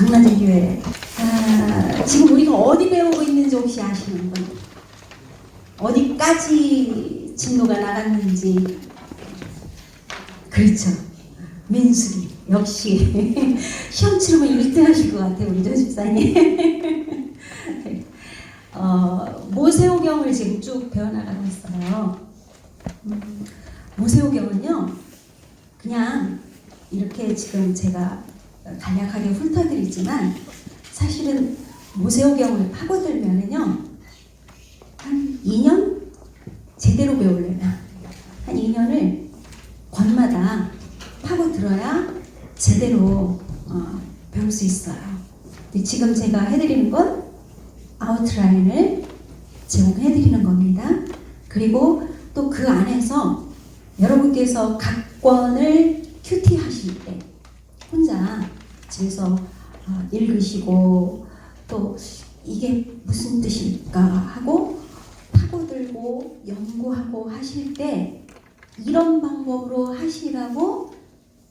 장난질 교회. 지금 우리가 어디 배우고 있는지 혹시 아시는 분? 어디까지 진도가 나갔는지. 그렇죠. 민수기. 역시 시험 치르면 1등 하실 것 같아요, 우리 조 집사님. 모세오경을 지금 쭉 배워나가고 있어요. 모세오경은요, 그냥 이렇게 지금 제가 간략하게 훑어드리지만 사실은 모세오경을 파고들면은요, 한 2년? 제대로 배우려면 한 2년을 권마다 파고들어야 제대로 배울 수 있어요. 근데 지금 제가 해드리는 건 아웃라인을 제공해드리는 겁니다. 그리고 또 그 안에서 여러분께서 각 권을 큐티 하실 때 혼자 집에서 읽으시고 또 이게 무슨 뜻일까 하고 파고들고 연구하고 하실 때 이런 방법으로 하시라고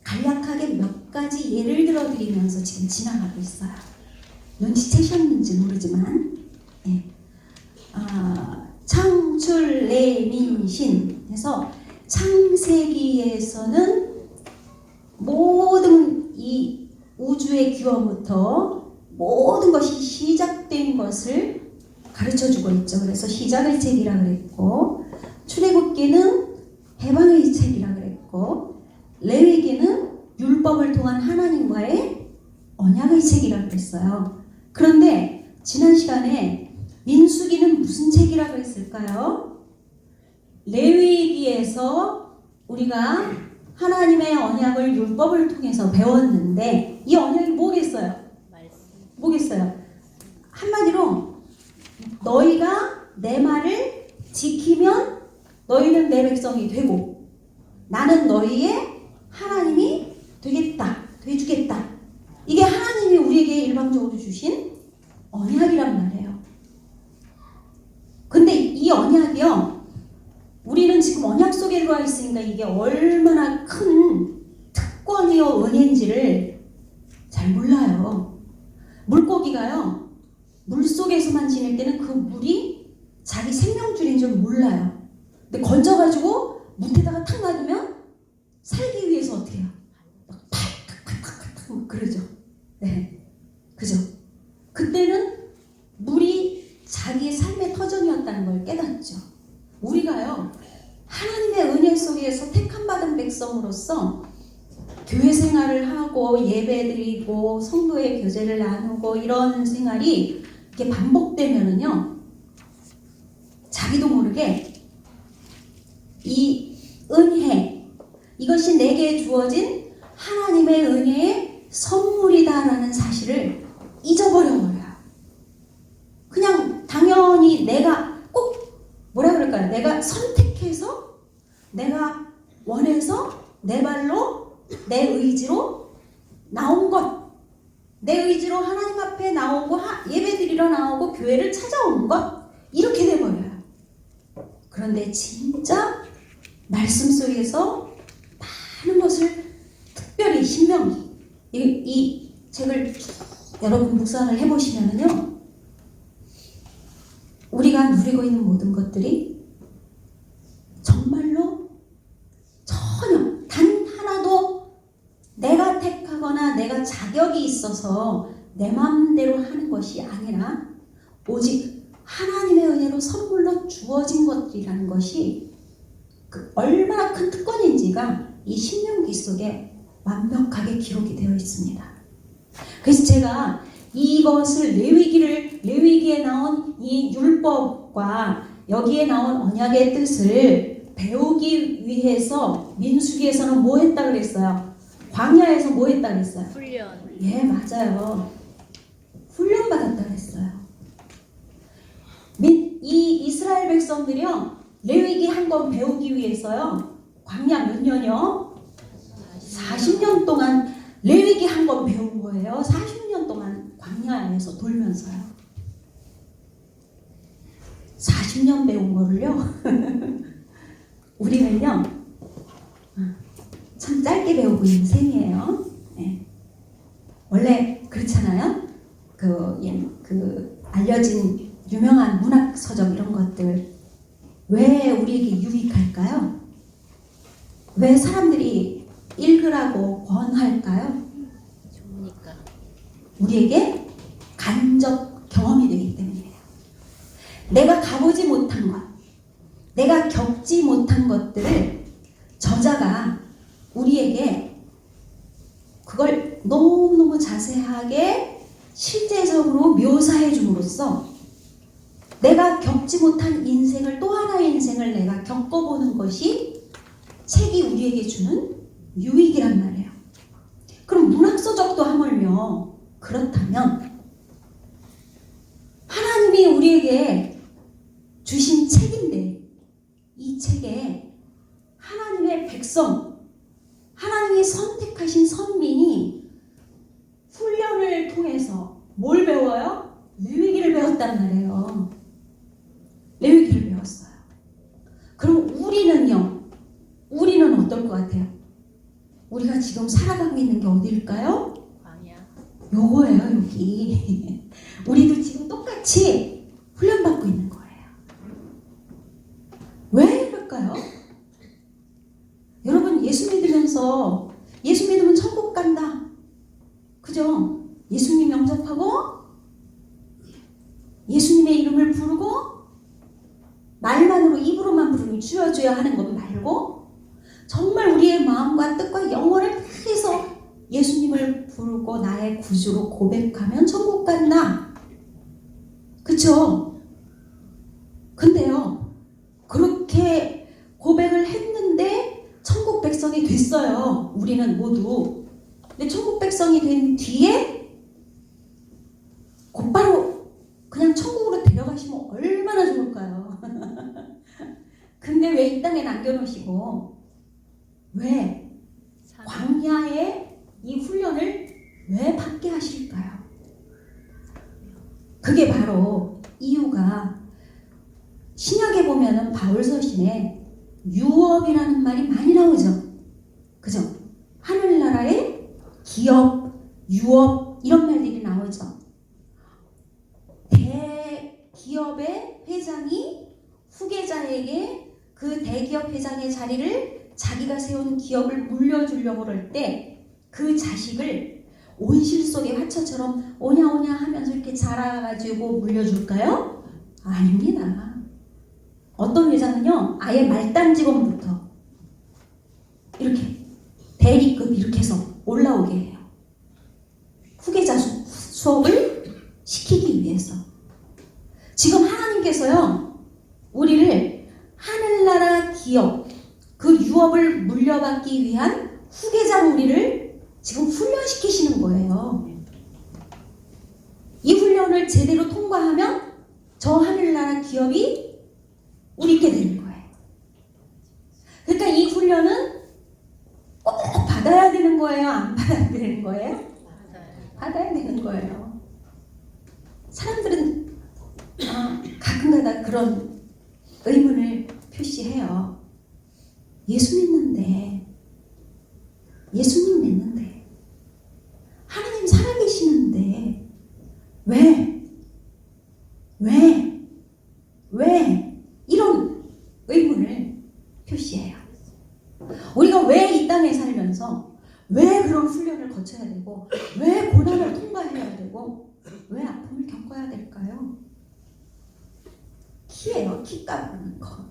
간략하게 몇 가지 예를 들어 드리면서 지금 지나가고 있어요. 눈치채셨는지 모르지만 창출 내민신 해서 창세기에서는 모든 이 우주의 기원부터 모든 것이 시작된 것을 가르쳐주고 있죠. 그래서 시작의 책이라 그랬고, 출애굽기는 해방의 책이라 그랬고, 레위기는 율법을 통한 하나님과의 언약의 책이라 그랬어요. 그런데 지난 시간에 민수기는 무슨 책이라고 했을까요? 레위기에서 우리가 하나님의 언약을 율법을 통해서 배웠는데 이 언약이 뭐겠어요? 뭐겠어요? 한마디로 너희가 내 말을 지키면 너희는 내 백성이 되고 나는 너희의 하나님이 되겠다, 되주겠다. 이게 하나님이 우리에게 일방적으로 주신 언약이란 말이에요. 근데 이 언약이요, 우리는 지금 언약 속에 들어와 있으니까 이게 얼마나 큰 특권이요 은혜인지를 잘 몰라요. 물고기가요, 물속에서만 지낼 때는 그 물이 자기 생명줄인 줄 몰라요. 근데 건져가지고 물에다가 탁 놔두면 살기 위해서 어떻게 해요? 막 팍팍팍팍 그러죠. 네, 그죠? 그때는 물이 자기의 삶의 터전이었다는 걸 깨닫죠. 우리가요, 하나님의 은혜 속에서 택함받은 백성으로서 교회 생활을 하고 예배드리고 성도의 교제를 나누고 이런 생활이 이렇게 반복되면은요, 자기도 모르게 이 은혜, 이것이 내게 주어진 하나님의 은혜의 선물이다라는 사실을 잊어버려버려요. 그냥 당연히 내가 꼭 뭐라 그럴까요? 내가 선택해서, 내가 원해서, 내 발로, 내 의지로 나온 것, 내 의지로 하나님 앞에 나오고 예배드리러 나오고 교회를 찾아온 것, 이렇게 돼버려요. 그런데 진짜 말씀 속에서 많은 것을, 특별히 신명기 이 책을 여러분 묵상을 해보시면은요, 우리가 누리고 있는 모든 것들이 정말로 전혀 단 하나도 내가 택하거나 내가 자격이 있어서 내 마음대로 하는 것이 아니라 오직 하나님의 은혜로 선물로 주어진 것들이라는 것이 얼마나 큰 특권인지가 이 신명기 속에 완벽하게 기록이 되어 있습니다. 그래서 제가 이것을 레위기에 나온 이 율법과 여기에 나온 언약의 뜻을 배우기 위해서 민수기에서는 뭐 했다 그랬어요? 광야에서 뭐 했다 그랬어요? 훈련. 예, 맞아요. 훈련 받았다 그랬어요. 이 이스라엘 백성들이요, 레위기 한 권 배우기 위해서요, 광야 몇 년이요? 40년 동안 레위기 한 권 배운 거예요. 40년 동안 광야에서 돌면서요. 40년 배운 거를요, 우리는요, 참 짧게 배우고 있는 셈이에요. 네. 원래 그렇잖아요. 그 알려진 유명한 문학 서적 이런 것들 왜 우리에게 유익할까요? 왜 사람들이 읽으라고 권할까요? 좋으니까. 우리에게 간접 경험이 되기 때문이에요. 내가 가보지 못한 것, 내가 겪지 못한 것들을 저자가 우리에게 그걸 너무너무 자세하게 실제적으로 묘사해 줌으로써 내가 겪지 못한 인생을, 또 하나의 인생을 내가 겪어보는 것이 책이 우리에게 주는 유익이란 말이에요. 그럼 문학서적도 하물며 그렇다면 하나님이 우리에게 주신 책인데 이 책에 하나님의 백성, 하나님이 선택하신 선민이 훈련을 통해서 뭘 배워요? 레위기를 배웠단 말이에요. 레위기를 배웠어요. 그럼 우리는요? 우리는 어떨 것 같아요? 우리가 지금 살아가고 있는 게 어디일까요? 광야. 요거예요, 여기. 우리도 지금 똑같이 훈련받고 있는 거예요. 왜 그럴까요? 여러분, 예수 믿으면서 예수 믿으면 천국 간다. 그죠? 예수님 영접하고 예수님의 이름을 부르고 말만으로 입으로만 부르면 주여주여 하는 것 말고 정말 우리의 마음과 뜻과 영혼을 다해서 예수님을 부르고 나의 구주로 고백하면 천국 간다. 그쵸? 근데요, 그렇게 고백을 했는데 천국 백성이 됐어요. 우리는 모두. 근데 천국 백성이 된 뒤에 곧바로 그냥 천국으로 데려가시면 얼마나 좋을까요? 근데 왜 이 땅에 남겨놓으시고 왜 광야에 이 훈련을 왜 받게 하실까요? 그게 바로 이유가 신약에 보면은 바울 서신에 유업이라는 말이 많이 나오죠. 그죠? 하늘나라의 기업, 유업 이런 말들이 나오죠. 대기업의 회장이 후계자에게 그 대기업 회장의 자리를 자기가 세운 기업을 물려주려고 그럴 때 그 자식을 온실 속의 화초처럼 오냐오냐 하면서 이렇게 자라가지고 물려줄까요? 아닙니다. 어떤 회장은요, 아예 말단 직원부터 이렇게 대리급 이렇게 해서 올라오게 해요. 후계자 수업을 시키기 위해서. 지금 하나님께서요, 우리를 하늘나라 기업, 그 유업을 물려받기 위한 후계자 우리를 지금 훈련시키시는 거예요. 이 훈련을 제대로 통과하면 저 하늘나라 기업이 우리께 되는 거예요. 그러니까 이 훈련은 꼭 받아야 되는 거예요? 안 받아야 되는 거예요? 받아야 되는 거예요. 사람들은 가끔가다 그런 의문을 표시해요. 예수님 믿는데 하나님 살아계시는데 왜 이런 의문을 표시해요. 우리가 왜 이 땅에 살면서 왜 그런 훈련을 거쳐야 되고 왜 고난을 통과해야 되고 왜 아픔을 겪어야 될까요? 키예요. 키 까부는 거.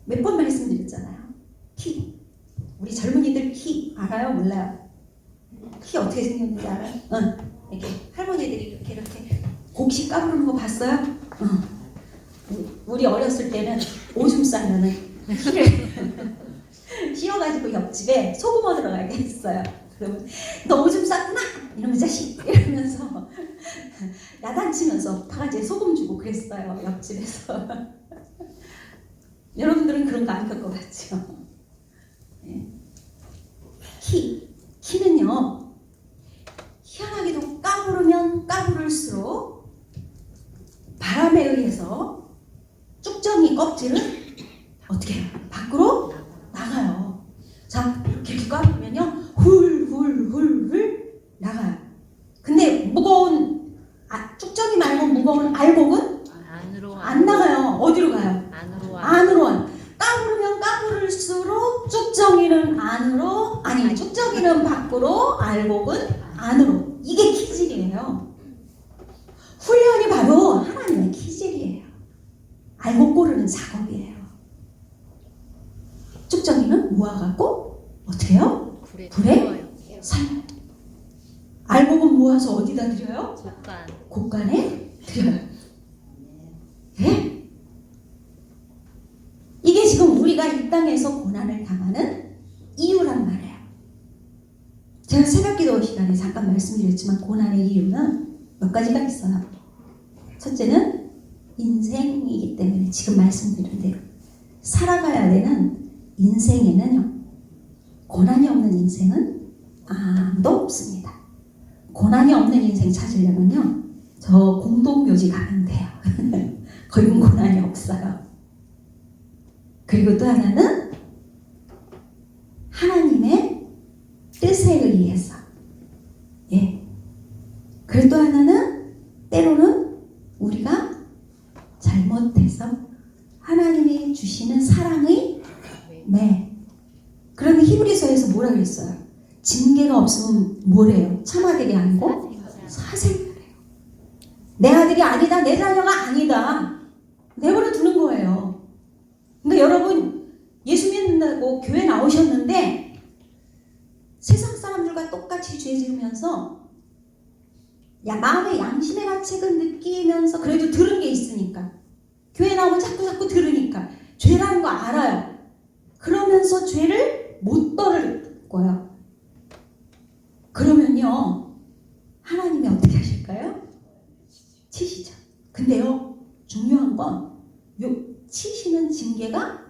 몇 번 말씀드렸잖아요. 키. 우리 젊은이들 키 알아요? 몰라요? 키 어떻게 생겼는지 알아요? 응. 이렇게 할머니들이 이렇게 곡식 까부는 거 봤어요? 응. 우리 어렸을 때는 오줌 싸면은 키를 씌워가지고 옆집에 소금 얻으러 가게 했어요. 그러면 너 오줌 쌌구나 이러면 자식 이러면서 야단치면서 바가지에 소금 주고 그랬어요. 옆집에서. 여러분들은 그런 거 안 겪어봤죠? 네. 키는요, 희한하게도 까부르면 까부를수록 바람에 의해서 쭉정이 껍질은 어떻게 해요? 밖으로 나가요. 자, 이렇게 까부르면요 훌훌훌훌 나가요. 근데 알곡은 안으로 안 나가요. 어디로 가요? 안으로 안으로. 까부르면 까부를수록 쭉정이는 안으로, 아니 쭉정이는 밖으로, 알곡은 안으로. 이게 키질이에요. 훈련이 바로 하나님의 키질이에요. 알곡 고르는 작업이에요. 쭉정이는 모아갖고 어떻게 해요? 불에 살려요. 알곡은 모아서 어디다 드려요? 곡간에 드려요. 네? 이게 지금 우리가 이 땅에서 고난을 당하는 이유란 말이에요. 제가 새벽기도 시간에 잠깐 말씀드렸지만 고난의 이유는 몇 가지가 있어요. 첫째는 인생이기 때문에 지금 말씀드린 대로 살아가야 되는 인생에는요, 고난이 없는 인생은 아무도 없습니다. 고난이 없는 인생 찾으려면요, 저 공동묘지 가면 돼요. 거긴 고난이 없어요. 그리고 또 하나는 하나님의 뜻에 의해서, 예. 그리고 또 하나는 때로는 우리가 잘못해서 하나님이 주시는 사랑의 매. 그런데 히브리서에서 뭐라 그랬어요? 징계가 없으면 뭐래요? 참아들이 아니고 사생이래요. 내 아들이 아니다, 내 자녀가 아니다, 내버려 두는 거예요. 그러니까 여러분, 예수 믿는다고 교회 나오셨는데 세상 사람들과 똑같이 죄 지으면서 마음의 양심의 가책은 느끼면서 그래도 들은 게 있으니까, 교회 나오면 자꾸 들으니까 죄라는 거 알아요. 그러면서 죄를 못 떨을 거예요. 그러면요, 하나님이 어떻게 하실까요? 치시죠. 근데요, 중요한 건 요 치시는 징계가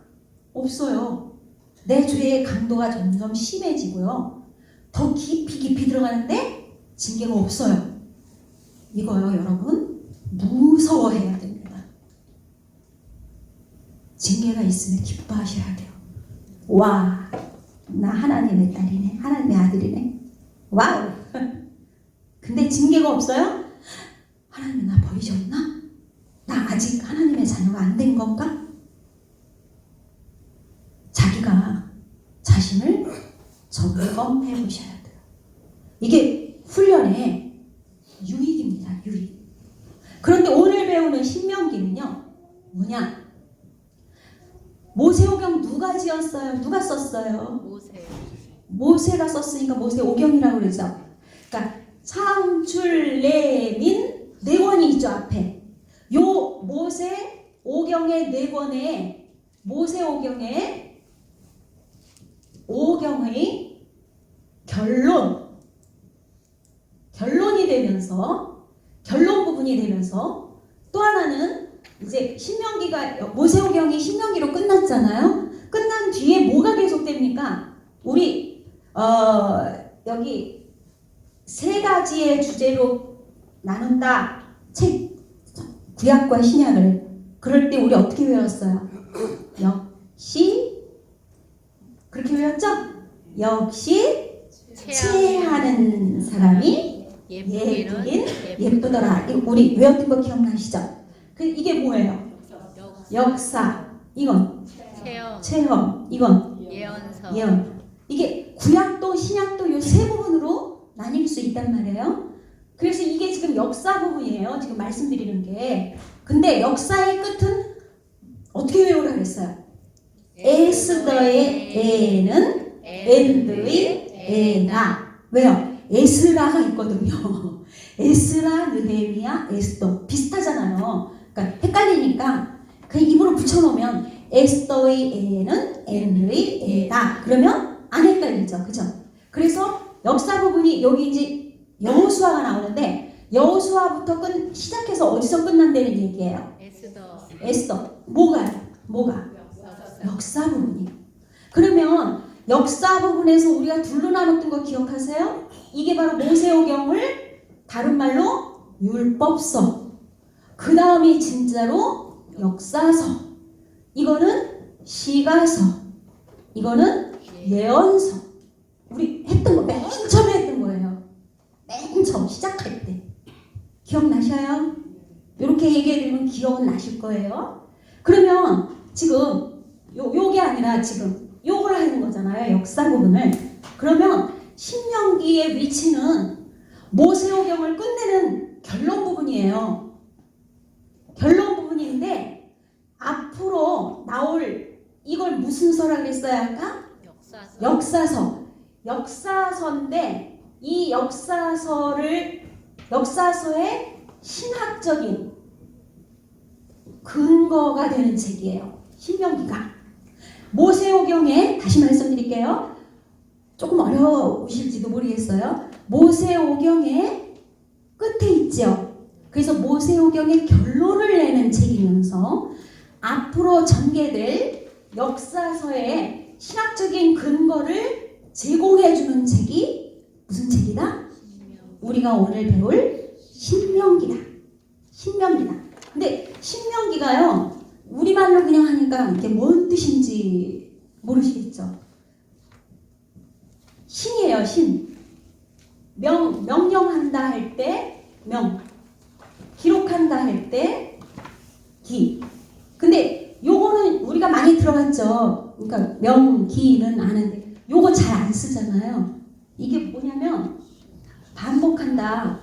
없어요. 내 죄의 강도가 점점 심해지고요, 더 깊이 들어가는데 징계가 없어요. 이거요, 여러분, 무서워해야 됩니다. 징계가 있으면 기뻐하셔야 돼요. 와, 나 하나님의 딸이네, 하나님의 아들이네, 와우. 근데 징계가 없어요? 하나님이 나 버리셨나? 나 아직 하나님의 자녀가 안 된 건가? 자기가 자신을 점검해 보셔야 돼요. 이게 훈련의 유익입니다. 유익. 그런데 오늘 배우는 신명기는요, 뭐냐? 모세오경 누가 지었어요? 누가 썼어요? 모세가 썼으니까 모세오경이라고 그러죠. 그러니까 창출레민 네 권이 있죠, 앞에. 요 모세오경의 네 권에 모세오경의 오경의 결론이 되면서, 결론 부분이 되면서, 또 하나는 이제 신명기가, 모세오경이 신명기로 끝났잖아요. 끝난 뒤에 뭐가 계속됩니까? 우리 여기 세 가지의 주제로 나눈다, 책 구약과 신약을. 그럴 때 우리 어떻게 외웠어요? 역시 그렇게 외웠죠? 역시 체하는 사람이 예쁘긴 예쁘더라. 우리 외웠던 거 기억나시죠? 이게 뭐예요? 역사. 이건 체험. 이건 예언. 이게 구약도 신약도 요 세 부분으로 나뉠 수 있단 말이에요. 그래서 이게 지금 역사 부분이에요, 지금 말씀드리는 게. 근데 역사의 끝은 어떻게 외우라 그랬어요? 에스더의 에는 엔드의 에다. 왜요? 에스라가 있거든요. 에스라, 느헤미야, 에스더 비슷하잖아요. 그러니까 헷갈리니까 그냥 입으로 붙여놓으면 에스더의 에는 엔드의 에다. 그러면 안 헷갈리죠, 그죠? 그래서 역사 부분이 여기 이제 여호수아가 나오는데, 여호수아부터 시작해서 어디서 끝난다는 얘기예요? 에스더. 뭐가? 역사 부분이에요. 그러면 역사 부분에서 우리가 둘로 나눴던 거 기억하세요? 이게 바로 모세오경을 다른 말로 율법서, 그 다음이 진짜로 역사서, 이거는 시가서, 이거는 예언서. 우리 했던 거 맨 처음에 했던 거예요. 맨 처음 시작할 때. 기억나셔요? 이렇게 얘기해드리면 기억은 나실 거예요. 그러면 지금 요게 아니라 지금 요걸 하는 거잖아요. 역사 부분을. 그러면 신명기의 위치는 모세오경을 끝내는 결론 부분이에요. 결론 부분인데 앞으로 나올 이걸 무슨 서라 그랬어야 할까? 역사서. 역사서인데 이 역사서의 신학적인 근거가 되는 책이에요. 신명기가. 모세오경에 다시 말씀드릴게요. 조금 어려우실지도 모르겠어요. 모세오경의 끝에 있죠. 그래서 모세오경의 결론을 내는 책이면서 앞으로 전개될 역사서의 신학적인 근거를 제공해주는 책이 무슨 책이다? 우리가 오늘 배울 신명기다. 신명기다. 근데 신명기가요, 우리말로 그냥 하니까 이게 뭔 뜻인지 모르시겠죠? 신이에요, 신. 명령한다 할 때 명, 기록한다 할 때 기. 근데 요거는 우리가 많이 들어봤죠. 그러니까 명, 기는 아는데 요거 잘 안 쓰잖아요. 이게 뭐냐면 반복한다.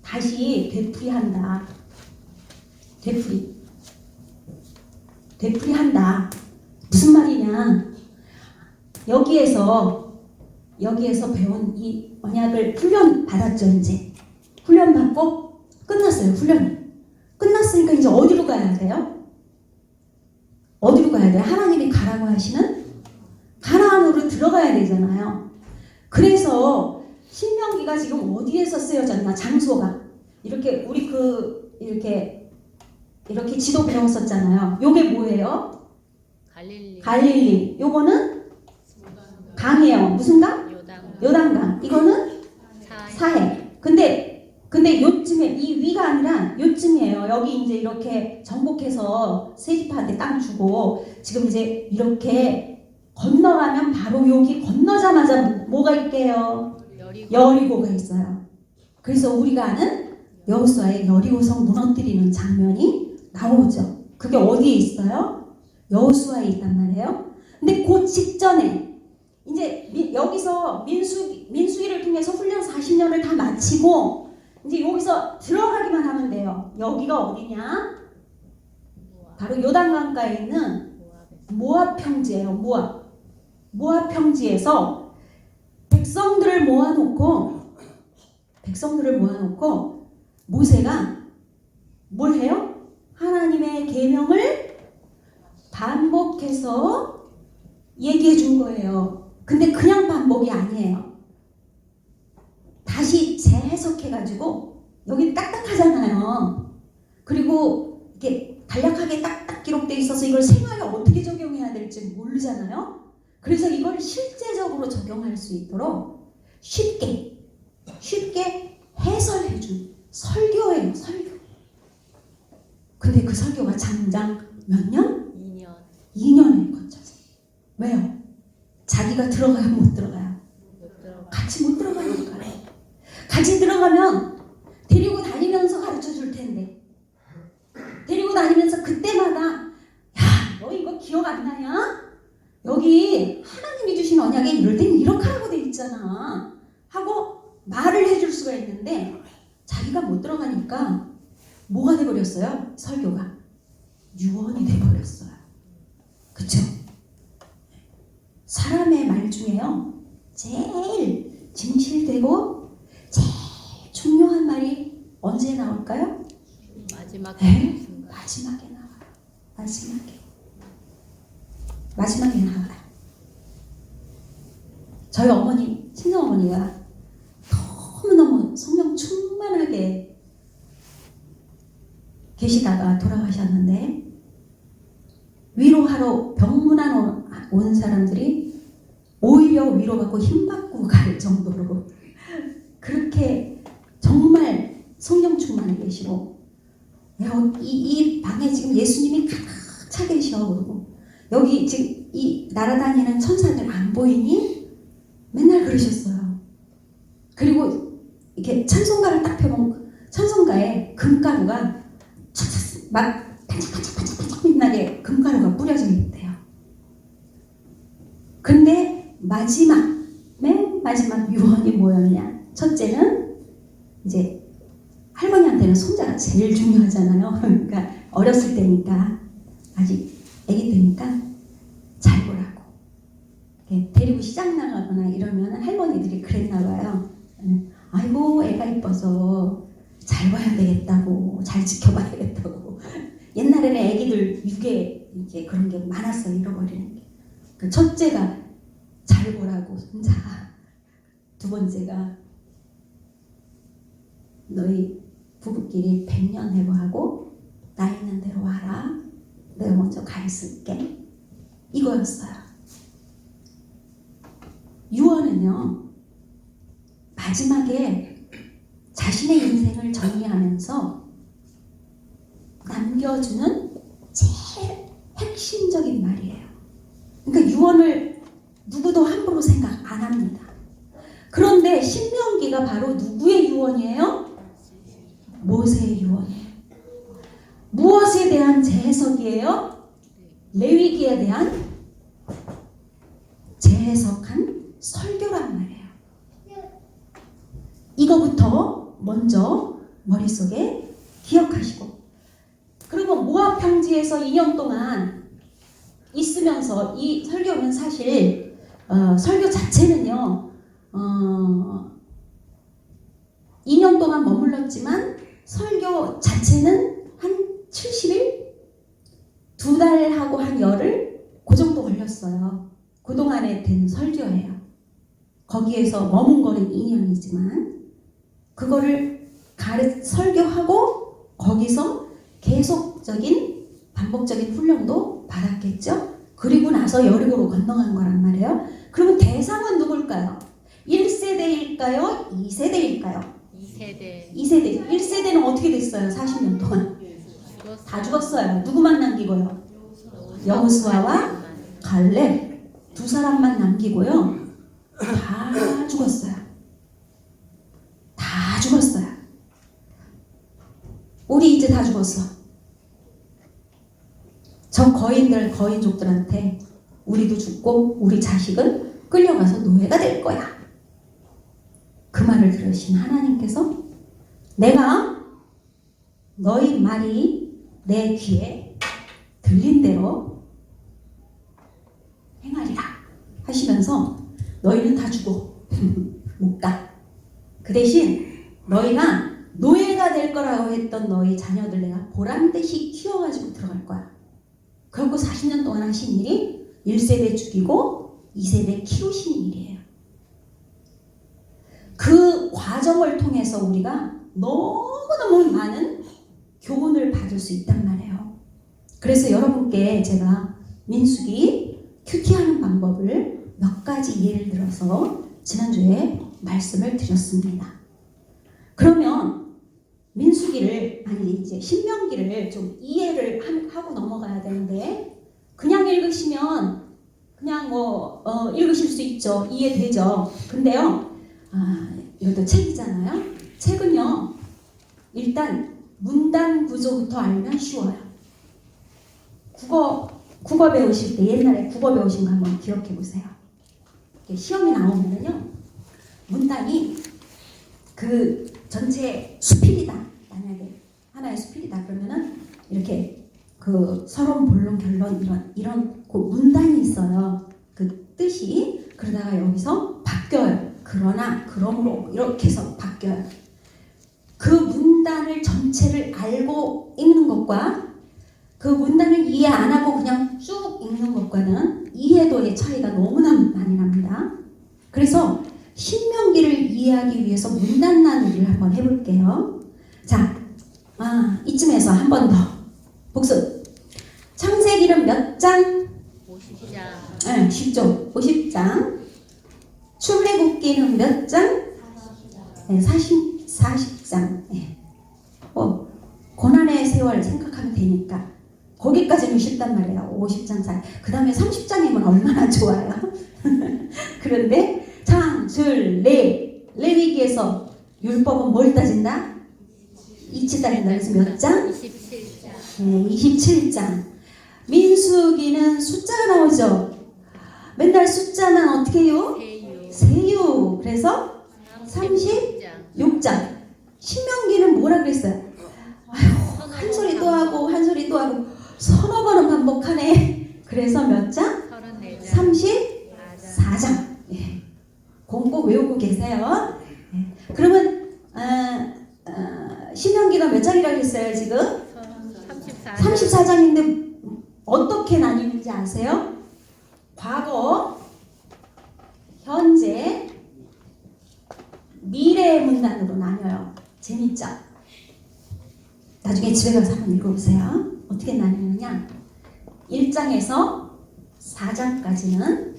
다시 되풀이한다. 되풀이한다. 무슨 말이냐? 여기에서 배운 이 언약을 훈련 받았죠. 이제 훈련 받고 끝났어요. 훈련이 끝났으니까 이제 어디로 가야 돼요? 어디로 가야 돼요? 하나님이 가라고 하시는 가나안으로 들어가야 되잖아요. 그래서 신명기가 지금 어디에서 쓰여졌나? 장소가 이렇게 우리 이렇게 지도 배웠었잖아요. 요게 뭐예요? 갈릴리. 요거는 강이에요. 무슨 강? 요단강. 이거는 사해. 근데 요쯤에 이 위가 아니라 요쯤이에요. 여기 이제 이렇게 정복해서 세집한테 땅 주고 지금 이제 이렇게 건너가면 바로 여기 건너자마자 뭐가 있게요? 여리고가 있어요. 그래서 우리가 아는 여호수아의 여리고성 무너뜨리는 장면이 나오죠. 그게 어디에 있어요? 여호수아에 있단 말이에요. 근데 그 직전에 이제 여기서 민수기를 통해서 훈련 40년을 다 마치고 이제 여기서 들어가기만 하면 돼요. 여기가 어디냐? 바로 요단강가에 있는 모압 평지예요. 모압 평지에서 백성들을 모아놓고 모세가 뭘 해요? 하나님의 계명을 반복해서 얘기해 준 거예요. 근데 그냥 반복이 아니에요. 다시 재해석해가지고 여기 딱딱하잖아요. 그리고 이게 간략하게 딱딱 기록되어 있어서 이걸 생활에 어떻게 적용해야 될지 모르잖아요. 그래서 이걸 실제적으로 적용할 수 있도록 쉽게 해설해준 설교예요. 설교. 근데 그 설교가 장장 몇 년? 2년에 걸쳐서. 왜요? 자기가 들어가요? 못 들어가요? 같이 못 들어가니까요. 같이 들어가면 데리고 다니면서 가르쳐 줄 텐데, 데리고 다니면서 그때마다 야, 너 이거 기억 안 나냐? 여기 하나님이 주신 언약에 이럴 땐 이렇게 하라고 돼 있잖아 하고 말을 해줄 수가 있는데 자기가 못 들어가니까 뭐가 돼버렸어요? 설교가 유언이 돼버렸어요. 그쵸? 사람의 말 중에요 제일 진실되고 제일 중요한 말이 언제 나올까요? 마지막에 나와요. 마지막에 나와요. 저희 어머니, 친정어머니가 너무너무 성령 충만하게 계시다가 돌아가셨는데 위로하러 병문안 온 사람들이 오히려 위로받고 힘받고 갈 정도로 그렇게 정말 성령 충만해 계시고 이 방에 지금 예수님이 가득 차 계셔. 그러고 여기 지금 이 날아다니는 천사들 안 보이니? 맨날 그러셨어요. 그리고 이렇게 찬송가를 딱 펴보면 천성가에 금가루가 막 반짝반짝반짝 빛나게 금가루가 뿌려져 있대요. 근데 맨 마지막 유언이 뭐였냐? 첫째는 이제 할머니한테는 손자가 제일 중요하잖아요. 그러니까 어렸을 때니까 아직 아기 때니까 잘 보라고. 데리고 시장 나가거나 이러면 할머니들이 그랬나 봐요. 아이고 애가 이뻐서 잘 봐야 되겠다고, 잘 지켜봐야 되겠다고. 옛날에는 애기들 육에 이렇게 그런 게 많았어요. 잃어버리는 게. 그 첫째가 잘 보라고 손자. 두 번째가 너희 부부끼리 100년 해보하고 나 있는 대로 와라. 내가 먼저 가 있을게. 이거였어요. 유언은요, 마지막에 자신의 인생을 정리하면서 남겨주는 제일 핵심적인 말이에요. 그러니까 유언을 누구도 함부로 생각 안 합니다. 그런데 신명기가 바로 누구의 유언이에요? 모세의 유언이에요. 무엇에 대한 재해석이에요? 레위기에 대한 재해석한 설교란 말이에요. 이거부터 먼저 머릿속에 기억하시고, 그리고 모압 평지에서 2년 동안 있으면서 이 설교는 사실 설교 자체는요 2년 동안 머물렀지만 설교 자체는 한 70일? 2달하고 한 열흘? 그 정도 걸렸어요. 그동안에 된 설교예요. 거기에서 머문 거는 2년이지만 그거를 설교하고 거기서 계속적인 반복적인 훈련도 받았겠죠. 그리고 나서 여리고로 건너간 거란 말이에요. 그러면 대상은 누굴까요? 1세대일까요? 2세대일까요? 2세대. 2세대. 1세대는 어떻게 됐어요? 40년 동안. 다 죽었어요. 누구만 남기고요? 여호수아와 갈렙 두 사람만 남기고요. 다 죽었어요. 다 죽었어요. 우리 이제 다 죽었어. 저 거인족들한테 우리도 죽고 우리 자식은 끌려가서 노예가 될 거야. 그 말을 들으신 하나님께서 내가 너희 말이 내 귀에 들린 대로 행하리라 하시면서 너희는 다 죽어. 못 가. 그 대신 너희가 노예가 될 거라고 했던 너희 자녀들 내가 보란듯이 키워가지고 들어갈 거야. 그리고 40년 동안 하신 일이 1세대 죽이고 2세대 키우신 일이에요. 그 과정을 통해서 우리가 너무너무 많은 교훈을 받을 수 있단 말이에요. 그래서 여러분께 제가 민수기 큐티하는 방법을 몇 가지 예를 들어서 지난주에 말씀을 드렸습니다. 그러면 민수기를 이제 신명기를 좀 이해를 하고 넘어가야 되는데 그냥 읽으시면 그냥 읽으실 수 있죠. 이해되죠. 근데요, 이것도 책이잖아요. 책은요, 일단 문단 구조부터 알면 쉬워요. 국어 배우실 때 옛날에 국어 배우신 거 한번 기억해 보세요. 시험이 나오면은요, 문단이 그 전체 수필이다. 만약에 하나의 수필이다 그러면은 이렇게 그 서론, 본론, 결론 이런 그 문단이 있어요. 그 뜻이. 그러다가 여기서 바뀌어요. 그러나, 그러므로 이렇게 해서 바뀌어요. 그 문단을 전체를 알고 읽는 것과 그 문단을 이해 안 하고 그냥 쭉 읽는 것과는 이해도의 차이가 너무나 많이 납니다. 그래서 신명기를 이해하기 위해서 문단 나누기를 한번 해볼게요. 자, 이쯤에서 한 번 더 복습. 창세기는 몇 장? 50장. 네, 쉽죠. 50장. 출애굽기는 몇 장? 40장. 네. 고난의 세월 생각하면 되니까 거기까지는 쉽단 말이에요. 50장 살. 그 다음에 30장이면 얼마나 좋아요. 그런데 레위기에서 율법은 뭘 따진다? 이치 따른다. 그래서 몇 장? 27장. 네, 27장. 민수기는 숫자가 나오죠. 맨날 숫자는 어떻게 해요? 세유. 세유. 그래서 36장. 6장. 신명기는 뭐라 그랬어요? 아휴, 한 소리 또 하고 한 소리 또 하고 서너 번은 반복하네. 그래서 몇 장? 34장. 34장. 예. 공꼭 외우고 계세요. 예. 그러면 신명기가 몇 장이라고 했어요 지금? 34장인데 어떻게 나뉘는지 아세요? 과거, 현재, 미래의 문단으로 나뉘어요. 재밌죠? 나중에 집에 가서 한번 읽어보세요. 어떻게 나뉘느냐? 1장에서 4장까지는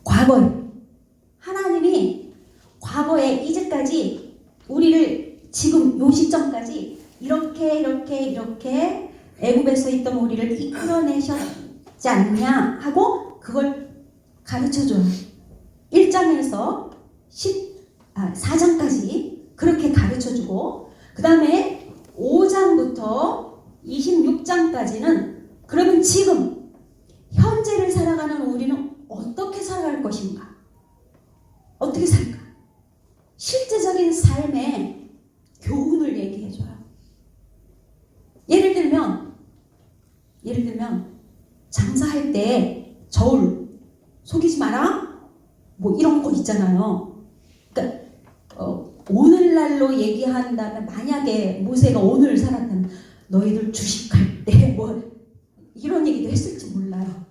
과거예요. 하나님이 과거에 이제까지 우리를 지금 요 시점까지 이렇게 애굽에서 있던 우리를 이끌어내셨지 않냐 하고 그걸 가르쳐줘요. 1장에서 4장까지 그렇게 가르쳐주고 그 다음에 5장부터 26장까지는 그러면 지금 현재를 살아가는 우리는 어떻게 살아갈 것인가? 어떻게 살까? 실제적인 삶의 교훈을 얘기해줘요. 예를 들면 장사할 때 저울 속이지 마라 뭐 이런 거 있잖아요. 그러니까 오늘날로 얘기한다면 만약에 모세가 오늘 살았다면 너희들 주식할 때 뭐 이런 얘기도 했을지 몰라요.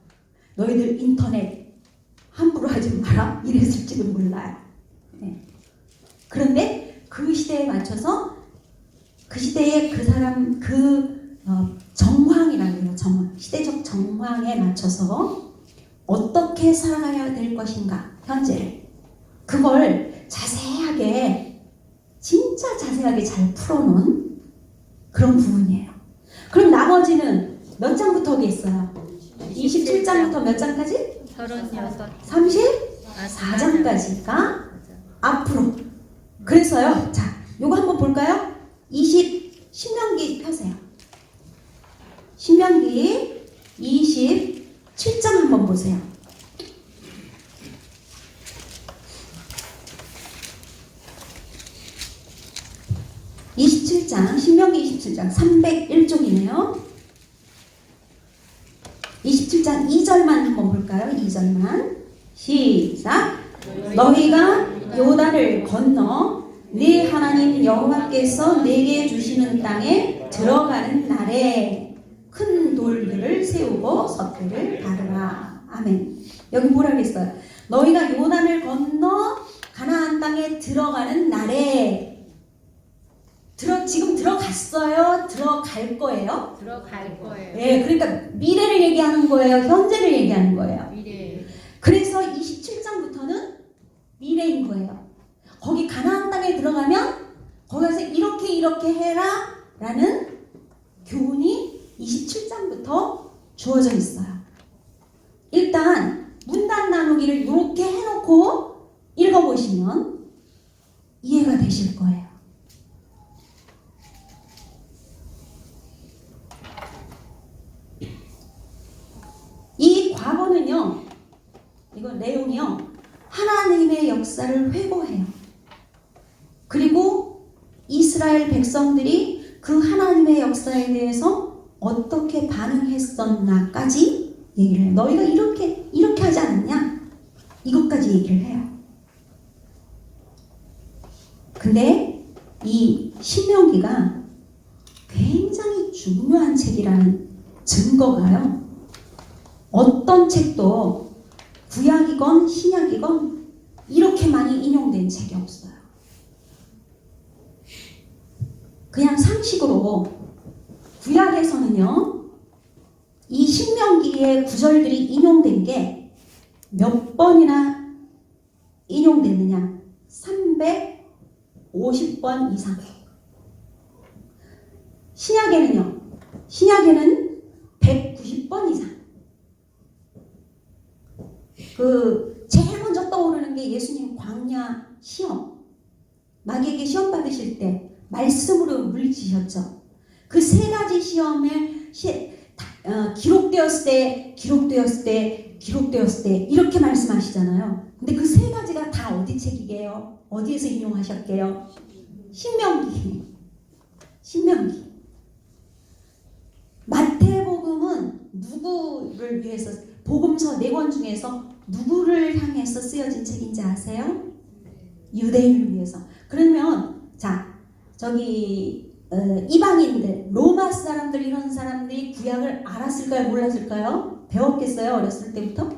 너희들 인터넷 함부로 하지 마라 이랬을지도 몰라요. 네. 그런데 그 시대에 맞춰서 그 시대에 그 사람 정황이라고 해요. 정황. 시대적 정황에 맞춰서 어떻게 살아가야 될 것인가 현재를 그걸 자세하게 진짜 자세하게 잘 풀어놓은 그런 부분이에요. 그럼 나머지는 몇 장부터 있어요? 27장부터 몇 장까지? 34장까지가 앞으로. 그래서요. 자, 요거 한번 볼까요? 신명기 펴세요. 신명기 27장 한번 보세요. 신명기 27장 301쪽이네요. 27장 2절만 한번 볼까요? 2절만 시작. 너희가 요단을 건너 네 하나님 여호와께서 내게 주시는 땅에 들어가는 날에 큰 돌들을 세우고 솥들을 가르라. 아멘. 여기 뭐라 그랬어요? 너희가 요단을 건너 가나안 땅에 들어가는 날에 지금 들어갔어요? 들어갈 거예요? 들어갈 거예요. 네, 그러니까 미래를 얘기하는 거예요? 현재를 얘기하는 거예요? 미래. 그래서 27장부터는 미래인 거예요. 거기 가나안 땅에 들어가면 거기 가서 이렇게 해라 라는 교훈이 27장부터 주어져 있어요. 일단 문단 나누기를 이렇게 해놓고 읽어보시면 이해가 되실 거예요. 이 과거는요, 이거 내용이요, 하나님의 역사를 회고해요. 그리고 이스라엘 백성들이 그 하나님의 역사에 대해서 어떻게 반응했었나까지 얘기를 해요. 너희가 이렇게 하지 않았냐? 이것까지 얘기를 해요. 근데 이 신명기가 굉장히 중요한 책이라는 증거가요. 어떤 책도 구약이건 신약이건 이렇게 많이 인용된 책이 없어요. 그냥 상식으로 구약에서는요, 이 신명기의 구절들이 인용된 게 몇 번이나 인용됐느냐? 350번 이상. 신약에는 190번 이상. 제일 먼저 떠오르는 게 예수님 광야 시험. 마귀에게 시험 받으실 때 말씀으로 물리치셨죠. 그 세 가지 시험에 기록되었을 때 이렇게 말씀하시잖아요. 근데 그 세 가지가 다 어디 책이게요? 어디에서 인용하셨게요? 신명기. 마태복음은 누구를 위해서, 복음서 4권 중에서 누구를 향해서 쓰여진 책인지 아세요? 유대인을 위해서. 그러면 이방인들, 로마 사람들, 이런 사람들이 구약을 알았을까요? 몰랐을까요? 배웠겠어요? 어렸을 때부터?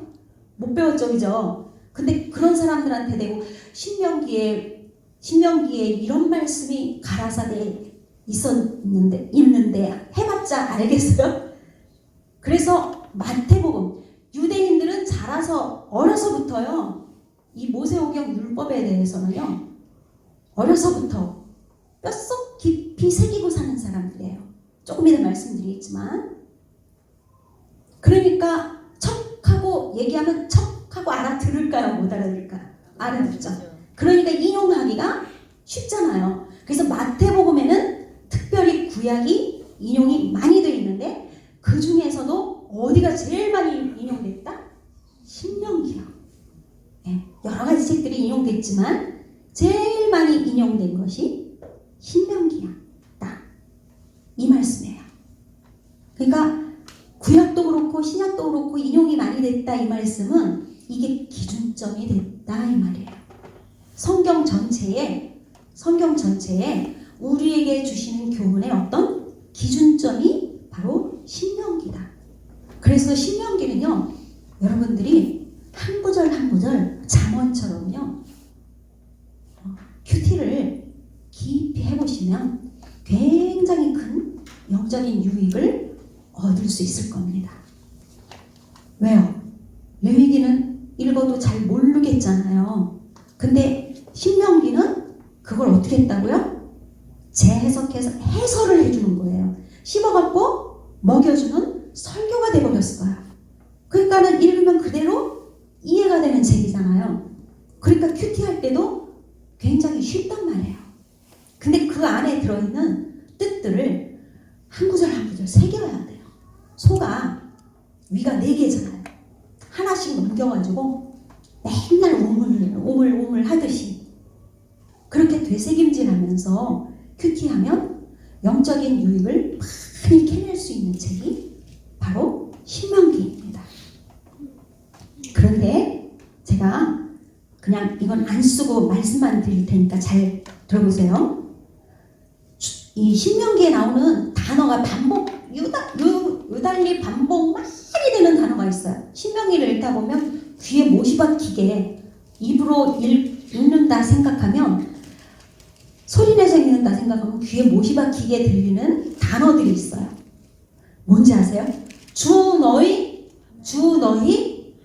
못 배웠죠, 그죠? 근데 그런 사람들한테 대고 신명기에 이런 말씀이 가라사대에 있는데 해봤자 알겠어요? 그래서 마태복음, 유대인들은 자라서 어려서부터요, 이 모세오경 율법에 대해서는요, 어려서부터 뼛속 깊이 새기고 사는 사람들이에요. 조금 이따 말씀드리겠지만, 그러니까 척하고 얘기하면 척하고 알아들을까요? 못 알아들을까요? 알아듣죠. 그러니까 인용하기가 쉽잖아요. 그래서 마태복음에는 특별히 구약이 인용이 많이 되어 있는데, 그 중에서도 어디가 제일 많이 인용됐다? 신명기요. 여러 가지 책들이 인용됐지만 제일 많이 인용된 것이 신명기야. 딱 이 말씀이에요. 그러니까 구약도 그렇고 신약도 그렇고 인용이 많이 됐다, 이 말씀은 이게 기준점이 됐다, 이 말이에요. 성경 전체에 우리에게 주시는 교훈의 어떤 기준점이 바로 신명기다. 그래서 신명기는요, 여러분들이 한 구절 한 구절 잠언처럼요, 큐티를 깊이 해보시면 굉장히 큰 영적인 유익을 얻을 수 있을 겁니다. 왜요? 레위기는 읽어도 잘 모르겠잖아요. 근데 신명기는 그걸 어떻게 했다고요? 재해석해서 해설을 해주는 거예요. 씹어갖고 먹여주는 설교가 돼버렸어요. 그러니까는 읽으면 그대로 이해가 되는 책이잖아요. 그러니까 큐티 할 때도 굉장히 쉽단 말이에요. 근데 그 안에 들어있는 뜻들을 한 구절 한 구절 새겨야 돼요. 소가 위가 4개잖아요. 하나씩 넘겨가지고 맨날 오물 하듯이 그렇게 되새김질하면서 큐티하면 영적인 유익을 많이 캐낼 수 있는 책이 바로 신명기입니다. 그런데 제가 그냥 이건 안 쓰고 말씀만 드릴 테니까 잘 들어보세요. 이 신명기에 나오는 단어가 유달리 반복 많이 되는 단어가 있어요. 신명기를 읽다 보면 귀에 못이 박히게 입으로 읽는다 생각하면, 소리내서 읽는다 생각하면 귀에 못이 박히게 들리는 단어들이 있어요. 뭔지 아세요? 주 너희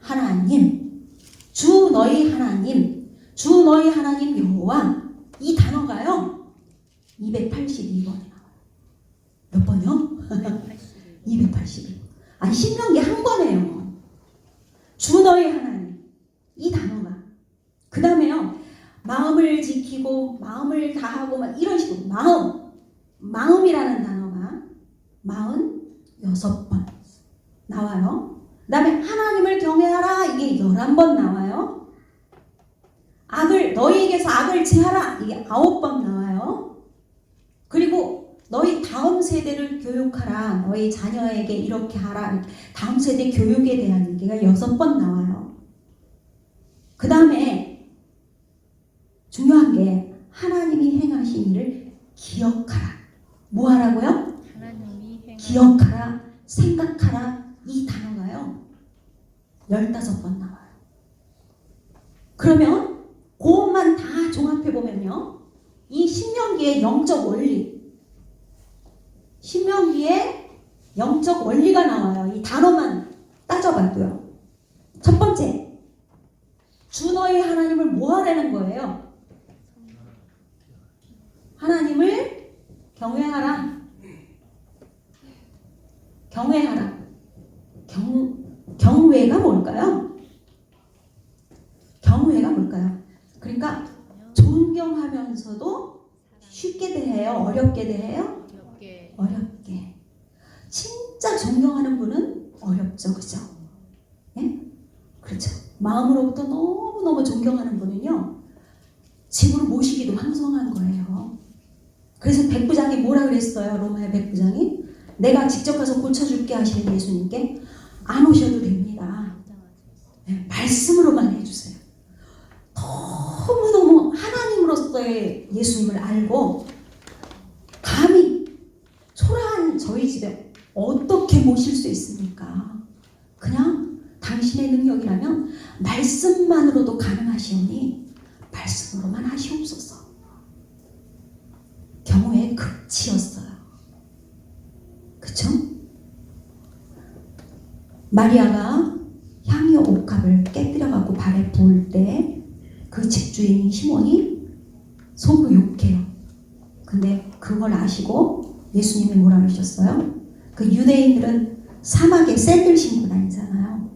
하나님, 주 너희 하나님 여호와. 이 단어가요 282번이 나와요. 몇 번이요? 282. 아니, 신명기 한 권이에요. 주 너희 하나님, 이 단어가. 그 다음에요, 마음을 지키고 마음을 다하고 막 이런 식으로 마음이라는 단어가 46번 나와요. 그 다음에 하나님을 경외하라, 이게 11번 나와요. 너희에게서 악을 제하라, 이게 9번 나와요. 그리고 너희 다음 세대를 교육하라, 너희 자녀에게 이렇게 하라, 다음 세대 교육에 대한 얘기가 6번 나와요. 그 다음에 중요한 게 하나님이 행하신 일을 기억하라. 뭐 하라고요? 기억하라, 생각하라, 이 단어가요 15번 나와요. 그러면 그것만 다 종합해보면요, 이 신명기의 영적 원리가 나와요. 이 단어만 따져봐도요. 첫 번째, 주 너희 하나님을 뭐 하라는 거예요? 하나님을 경외하라. 경외가 뭘까요? 그러니까 존경하면서도 쉽게 대해요? 어렵게 대해요? 어렵게. 어렵게. 진짜 존경하는 분은 어렵죠. 그죠? 예? 그렇죠. 마음으로부터 너무너무 존경하는 분은요. 집으로 모시기도 황송한 거예요. 그래서 백부장이 뭐라 그랬어요? 로마의 백부장이? 내가 직접 가서 고쳐줄게 하시는 예수님께 안 오셔도 됩니다. 네, 말씀으로만 해주세요. 너무너무 하나님으로서의 예수님을 알고 감히 초라한 저희 집에 어떻게 모실 수 있습니까? 그냥 당신의 능력이라면 말씀만으로도 가능하시오니 말씀으로만 하시옵소서. 경우의 극치였어요. 그쵸? 마리아가 향유 옥합을 깨뜨려갖고 발에 부을 때 그 집주인 시몬이 속으로 욕해요. 근데 그걸 아시고 예수님이 뭐라 그러셨어요? 그 유대인들은 사막에 샌들 신고 다니잖아요.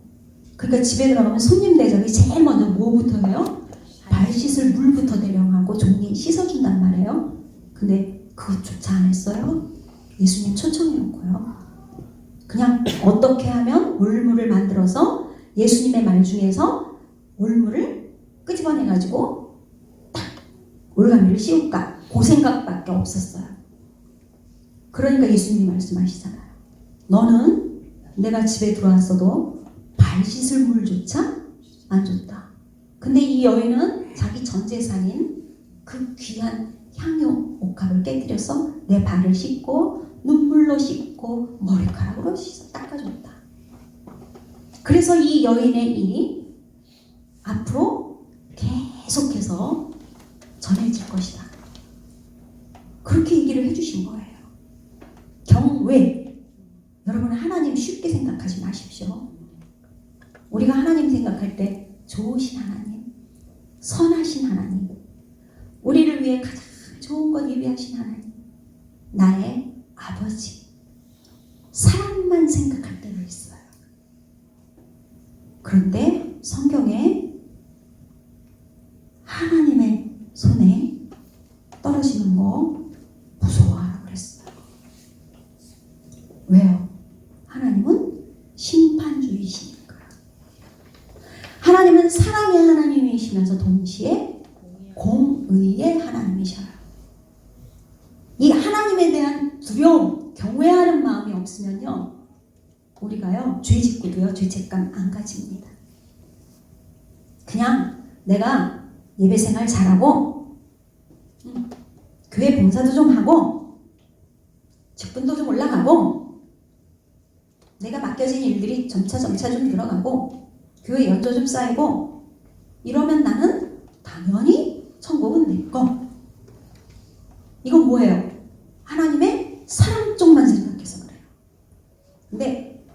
그러니까 집에 들어가면 손님 대접이 제일 먼저 뭐부터 해요? 발 씻을 물부터 대령하고 종이 씻어준단 말이에요. 근데 그것조차 안 했어요. 예수님 초청해놓고요. 그냥 어떻게 하면 올물을 만들어서 예수님의 말 중에서 올물을 끄집어내가지고 딱 올가미를 씌울까? 그 생각밖에 없었어요. 그러니까 예수님이 말씀하시잖아요. 너는 내가 집에 들어왔어도 발 씻을 물조차 안 줬다. 근데 이 여인은 자기 전 재산인 그 귀한 향유 옥합을 깨뜨려서 내 발을 씻고 눈물로 씻고 머리카락으로 씻어 닦아줬다. 그래서 이 여인의 일이 앞으로 계속해서 전해질 것이다. 그렇게 얘기를 해주신 거예요. 경외. 여러분은 하나님 쉽게 생각하지 마십시오. 우리가 하나님 생각할 때 좋으신 하나님, 선하신 하나님, 우리를 위해 가장 좋은 것 예비하신 하나님, 나의 아버지, 사랑만 생각할 때가 있어요. 그런데 성경에 하나님의 손에 떨어지는 거 무서워하라고 그랬어요. 왜요? 하나님은 심판주의시니까. 하나님은 사랑의 하나님이시면서 동시에 공의의 하나님이셔요. 이 하나님에 대한 두려움, 경외하는 마음이 없으면요, 우리가요 죄 짓고도요 죄책감 안 가집니다. 그냥 내가 예배생활 잘하고 교회 봉사도 좀 하고 직분도 좀 올라가고 내가 맡겨진 일들이 점차 좀 늘어가고 교회 연조 좀 쌓이고 이러면 나는 당연히 천국은 내 거. 이건 뭐예요? 하나님의 사랑 쪽만 생각해서 그래요. 근데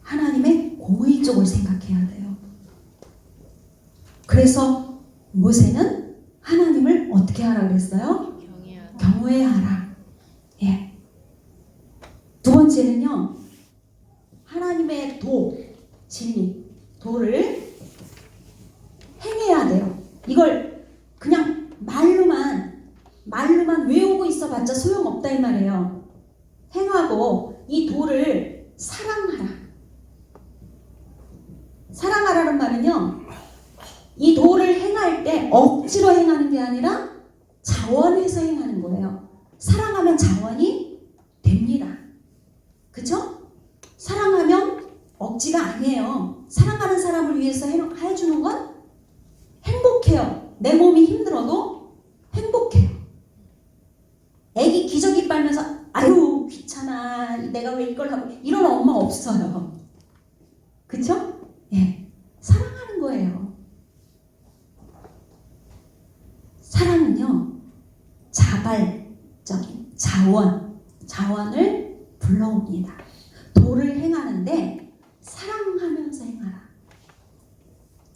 하나님의 공의 쪽을 생각해야 돼요. 그래서 모세는 하나님을 어떻게 하라 그랬어요? 경외하라. 예. 두 번째는요, 하나님의 진리, 도를 행해야 돼요. 이걸 그냥 말로만 외우고 있어봤자 소용없다 이 말이에요. 행하고 이 도를 사랑하라. 사랑하라는 말은요, 이 도를 행할 때 억지로 행하는 게 아니라 자원해서 행하는 거예요. 사랑하면 자원이 됩니다. 그쵸? 사랑하면 억지가 아니에요. 사랑하는 사람을 위해서 해주는 건 행복해요. 내 몸이 힘들어도 행복해요. 애기 기저귀 빨면서 아유 귀찮아 내가 왜 이걸 하고 이런 엄마 없어요. 그쵸? 예, 사랑하는 거예요. 사랑은요 자발적인 자원을 불러옵니다. 도를 행하는데 사랑하면서 행하라.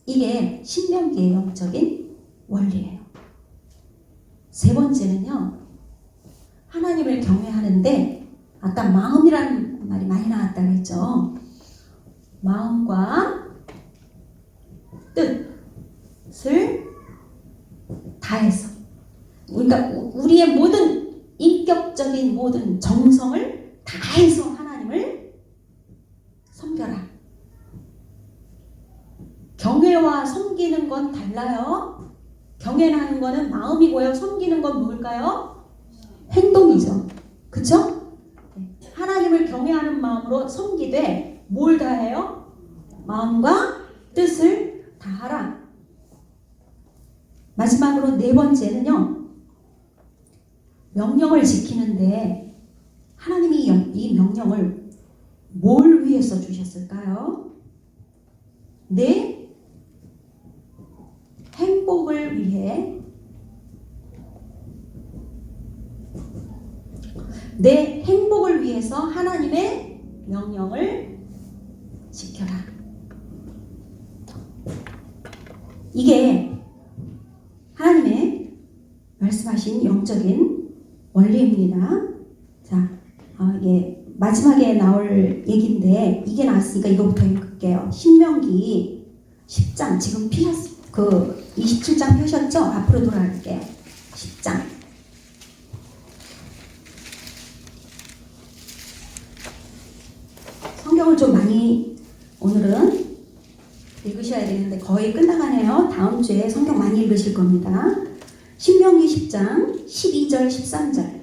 이게 신명기의 영적인 원리예요. 세 번째는요, 하나님을 경외하는데 아까 마음이라는 말이 많이 나왔다고 했죠. 마음과 뜻을 다해서, 그러니까 우리의 모든 영적인 모든 정성을 다해서 하나님을 섬겨라. 경외와 섬기는 건 달라요. 경외하는 거는 마음이고요. 섬기는 건 뭘까요? 행동이죠. 그쵸? 하나님을 경외하는 마음으로 섬기되 뭘 다해요? 마음과 뜻을 다하라. 마지막으로 네 번째는요. 명령을 지키는데 하나님이 이 명령을 뭘 위해서 주셨을까요? 내 행복을 위해, 내 행복을 위해서 하나님의 명령을 지켜라. 이게 하나님의 말씀하신 영적인 원리입니다. 자, 이게 마지막에 나올 얘기인데 이게 나왔으니까 이거부터 읽을게요. 신명기 10장 지금 그 27장 펴셨죠? 앞으로 돌아갈게요. 10장. 성경을 좀 많이 오늘은 읽으셔야 되는데 거의 끝나가네요. 다음 주에 성경 많이 읽으실 겁니다. 신명기 10장 12절 13절.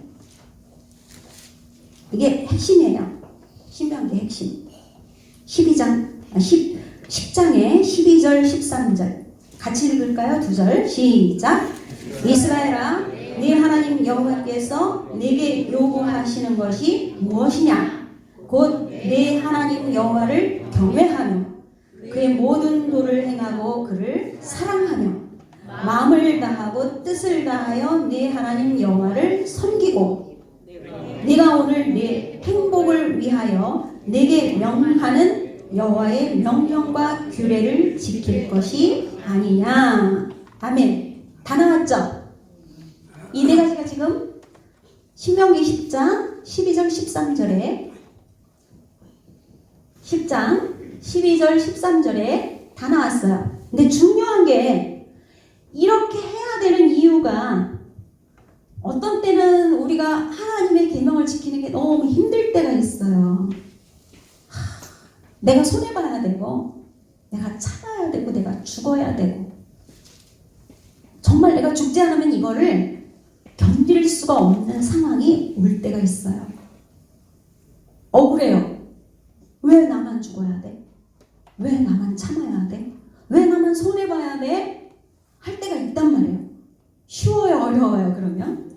이게 핵심이에요. 신명기 핵심. 10장에 12절 13절. 같이 읽을까요? 2절 시작. 이스라엘아, 네 하나님 여호와께서 네게 요구하시는 것이 무엇이냐? 곧 네 하나님 여호와를 경외하며 그의 모든 도를 행하고 그를 사랑하며 마음을 다하고 뜻을 다하여 네 하나님 여호와를 섬기고 네가 오늘 네 행복을 위하여 네게 명하는 여호와의 명령과 규례를 지킬 것이 아니냐. 아멘. 다 나왔죠? 이 네 가지가 지금 신명기 10장 12절 13절에 10장 12절 13절에 다 나왔어요. 근데 중요한 게 이렇게 해야 되는 이유가 어떤 때는 우리가 하나님의 계명을 지키는 게 너무 힘들 때가 있어요. 내가 손해봐야 되고 내가 참아야 되고 내가 죽어야 되고 정말 내가 죽지 않으면 이거를 견딜 수가 없는 상황이 올 때가 있어요. 억울해요. 왜 나만 죽어야 돼? 왜 나만 참아야 돼? 왜 나만 손해봐야 돼? 할 때가 있단 말이에요. 쉬워요? 어려워요? 그러면?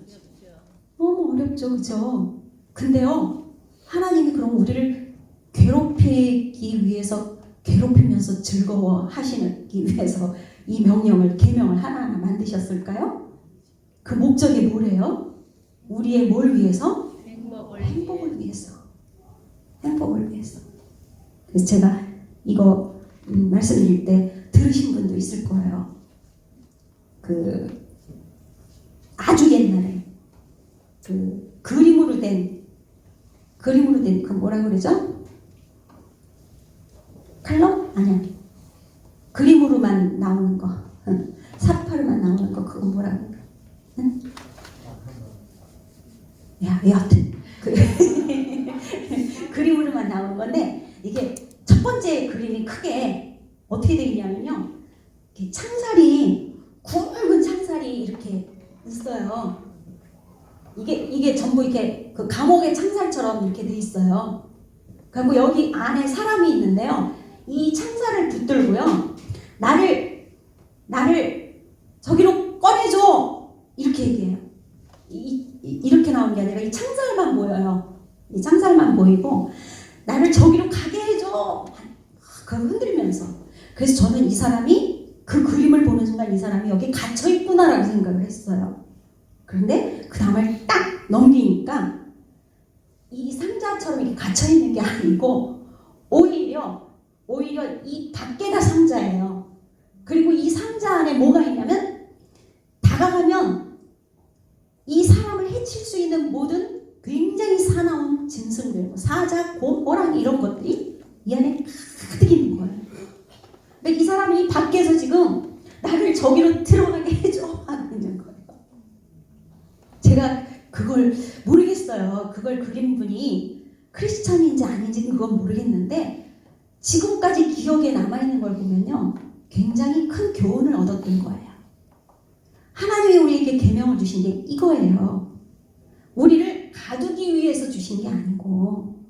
너무 어렵죠. 그죠? 근데요. 하나님이 그럼 우리를 괴롭히기 위해서 괴롭히면서 즐거워하시기 위해서 이 명령을 계명을 하나하나 만드셨을까요? 그 목적이 뭐래요? 우리의 뭘 위해서? 행복을 위해서. 행복을 위해서. 그래서 제가 이거 말씀드릴 때 들으신 분도 있을 거예요. 그 아주 옛날에 그 그림으로 된 그 뭐라 그러죠? 칼럼? 아니야. 그림으로만 나오는 거. 사파로만 나오는 거. 그거 뭐라 그럴까? 응? 야, 여하튼 그림으로만 나오는 건데 이게 첫 번째 그림이 크게 어떻게 되어 있냐면요. 이렇게 창살이 굵은 창살이 이렇게 있어요. 이게 전부 이렇게 그 감옥의 창살처럼 이렇게 돼 있어요. 그리고 여기 안에 사람이 있는데요. 이 창살을 붙들고요. 나를 저기로 꺼내줘 이렇게 얘기해요. 이렇게 나오는 게 아니라 이 창살만 보여요. 이 창살만 보이고 나를 저기로 가게 해줘. 그걸 흔들면서. 그래서 저는 이 사람이 그 그림을 보는 순간 이 사람이 여기 갇혀 있구나라고 생각을 했어요. 그런데 그 다음을 딱 넘기니까 이 상자처럼 이렇게 갇혀 있는 게 아니고 오히려 이 밖에가 상자예요. 그리고 이 상자 안에 뭐가 있냐면 다가가면 이 사람을 해칠 수 있는 모든 굉장히 사나운 짐승들, 사자, 곰, 호랑이 이런 것들이 이 안에 가득 있는 거예요. 근데 이 사람이 밖에서 지금 나를 저기로 들어가게 해줘 하고 있는 거예요. 제가 그걸 모르겠어요. 그걸 그린 분이 크리스천인지 아닌지 그건 모르겠는데 지금까지 기억에 남아있는 걸 보면요. 굉장히 큰 교훈을 얻었던 거예요. 하나님이 우리에게 계명을 주신 게 이거예요. 우리를 가두기 위해서 주신 게 아니고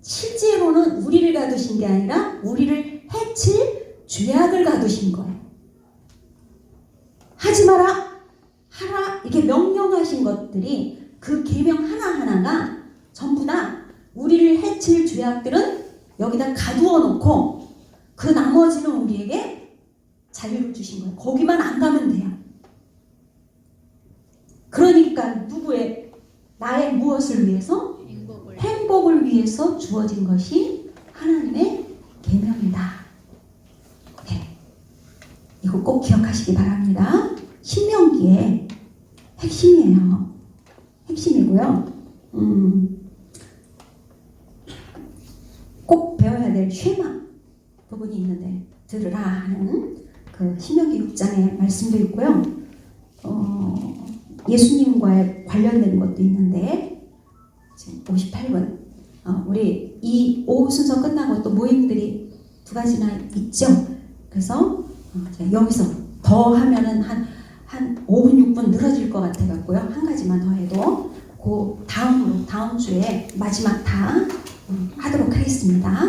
실제로는 우리를 가두신 게 아니라 우리를 해칠 죄악을 가두신 거예요. 하지 마라, 하라 이렇게 명령하신 것들이 그 계명 하나하나가 전부 다 우리를 해칠 죄악들은 여기다 가두어 놓고 그 나머지는 우리에게 자유를 주신 거예요. 거기만 안 가면 돼요. 그러니까 누구의 나의 무엇을 위해서? 행복을 위해서 주어진 것이 하나님의 계명이다. 네. 이거 꼭 기억하시기 바랍니다. 신명기의 핵심이에요. 핵심이고요. 꼭 배워야 될 쉐마 부분이 있는데 들으라 하는 그 신명기 6장의 말씀도 있고요. 예수님과 관련된 것도 있는데 지금 58분 우리 이 오후 순서 끝나고 또 모임들이 2가지나 있죠. 그래서 여기서 더 하면은 한 5분 6분 늘어질 것 같아 갖고요. 한 가지만 더 해도 그 다음 주에 마지막 다 하도록 하겠습니다.